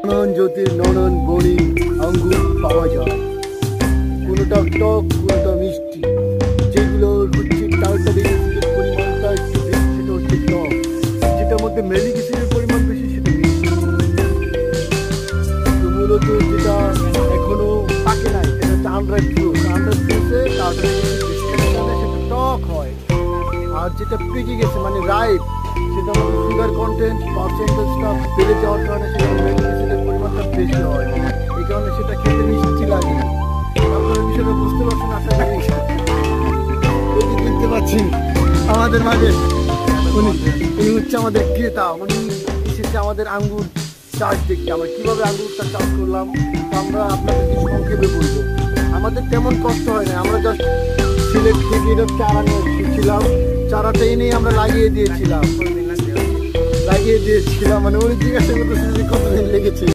ননন জ্যোতির ননন বনি আঙ্গুর পাওয়া যায়, কোনোটা টক কোনোটা মিষ্টি। যেগুলো হচ্ছে টার্টারিক অ্যাসিডের পরিমাণটা একটু বেশি, সেটা হচ্ছে টক। যেটার মধ্যে ম্যালিক অ্যাসিডের পরিমাণ বেশি, সেটা মিষ্টি। তো মূলত যেটা এখনো পাকে নাই সেটা হচ্ছে আনরাইপ ফ্রুট। আনরাইপ ফ্রুটে টার্টারিক অ্যাসিড বেশি থাকলে সেটা টক হয়। আর যেটা পেকে গেছে মানে রাইপ, সেটা আমাদের সুগার কন্টেন্ট পার্সেন্টেজটা বেড়ে যাওয়ার কারণে সেটা ম্যালিক অ্যাসিডের পরিমাণটা বেশি হয়, এই কারণে সেটা খেতে মিষ্টি লাগে। আপনারা বিষয়টা বুঝতে পারছেন আশা করি। এই যে দেখতে পাচ্ছেন আমাদের মাঝে উনি হচ্ছে আমাদের ক্রেতা। উনি এসেছে আমাদের আঙ্গুর চাষ দেখতে, আমরা কীভাবে আঙ্গুরটা চাষ করলাম আমরা আপনাদেরকে সংক্ষেপে বলবো। আমাদের তেমন কষ্ট হয় না, আমরা জাস্ট সিলেট থেকে এটা চারা নিয়ে এসেছিলাম, চারাটা এনেই আমরা লাগিয়ে দিয়েছিলাম মানে উনি জিজ্ঞাসা করতেছেন যে কতদিন লেগেছে।